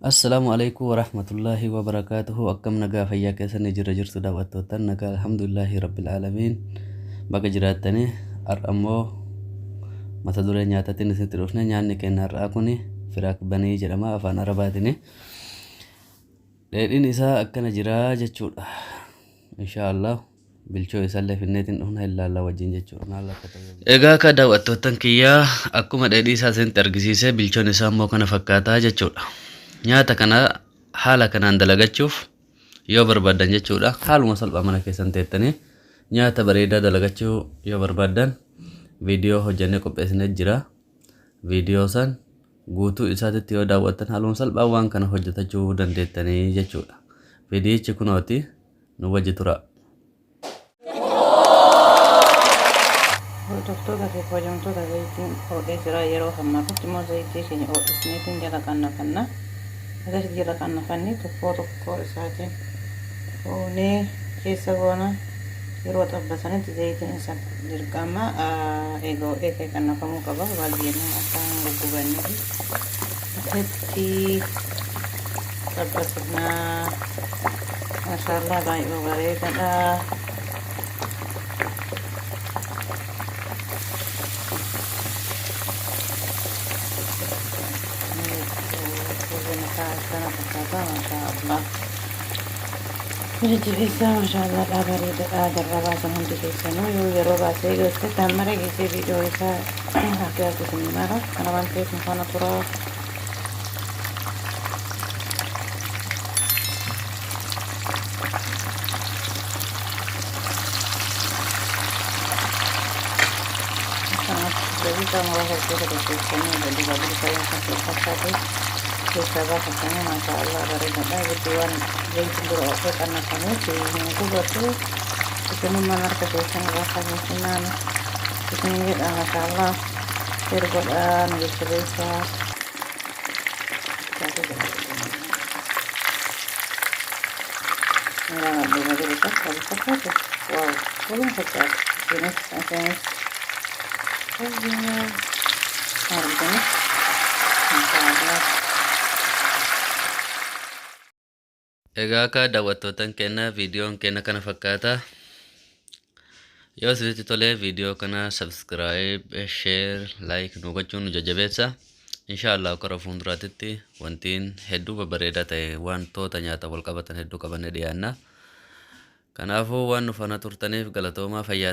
Assalamualaikum warahmatullahi wabarakatuh. Akkam nagaa fayyaa keessan jirtu daawwattoota nagaa alhamdulillahi rabbil alamin. Baga jiraatanii har'ammoo mata duree nyaataatiin isinitti dhufne. Nyaanni keenya har'aa kuni firaak banii jedhama afaan Arabaatiin. Dheedhiin isaa akkana jira jechuudha. Inshaallah bilchoo isaallee finneetiin dhufna ilaalla wajjin jechuudha. Egaa akka daawwattootan kiyyaa akkuma dheedhii isaa isinitti argisiise bilchoon isaa immoo kana fakkaataa jechuudha. Nyaata kana haala kanaan dalagachuuf yoo barbaadan jechuudha haaluma salphaa mana keessan teettanii nyaata bareedaa dalagachuu yoo barbaadan viidiyoo hojjannee qopheessinee jira. Viidiyoo san guutuu isaatitti yoo daawwattan haaluma salphaa waan kana hojjetachuu dandeettanii jechuudha. Viidiyichi kunooti nu wajji tura. Hordoftoota fi kabajamtoota zayitiin hodhee jira yeroo hammaatutti immoo zayitii keenya hodhisneetiin jala qannafanna. Adas jala qannafannee tokko isaatiin foonee keessa goona yeroo xabbasanitti zayitiin isa dirqama eega qannafamuu qaba baay'een akkaan guggubanii asitti xabbasnaa maashaallah baay'ee bareedaadha. Sana berkata Masya Allah Jadi bisa Masya Allah kabari darah bahasa nanti bisa no yero bahasa itu tamara gisi video isa hati seminara karena nanti sana pura sangat jadi kalau mau harus kita jadi bagus saya kasih bisa rasanya Masya Allah bareeda guddiiwwan leenci dura ofe qannafamee itu batu itu memanar kebiasaan rasanya senang ini Masya Allah tergodaan bisa nggak bisa bisa wow belum pecat ini harusnya Masya Allah. Egaa akka daawwattootan keenya viidiyoon keenya kana fakkaata. Yoo isinitti tolee viidiyoo kana subscribe, share, like nu gochuun nu jajjabeessa. Inshaallah akka fuulduraatti wantiin hedduu bareedaa ta'e wantoota nyaata wal qabatan hedduu qabannee dhiyaanna. Kanaafuu waan nu faana turtaniif galatoomaa fayyaa.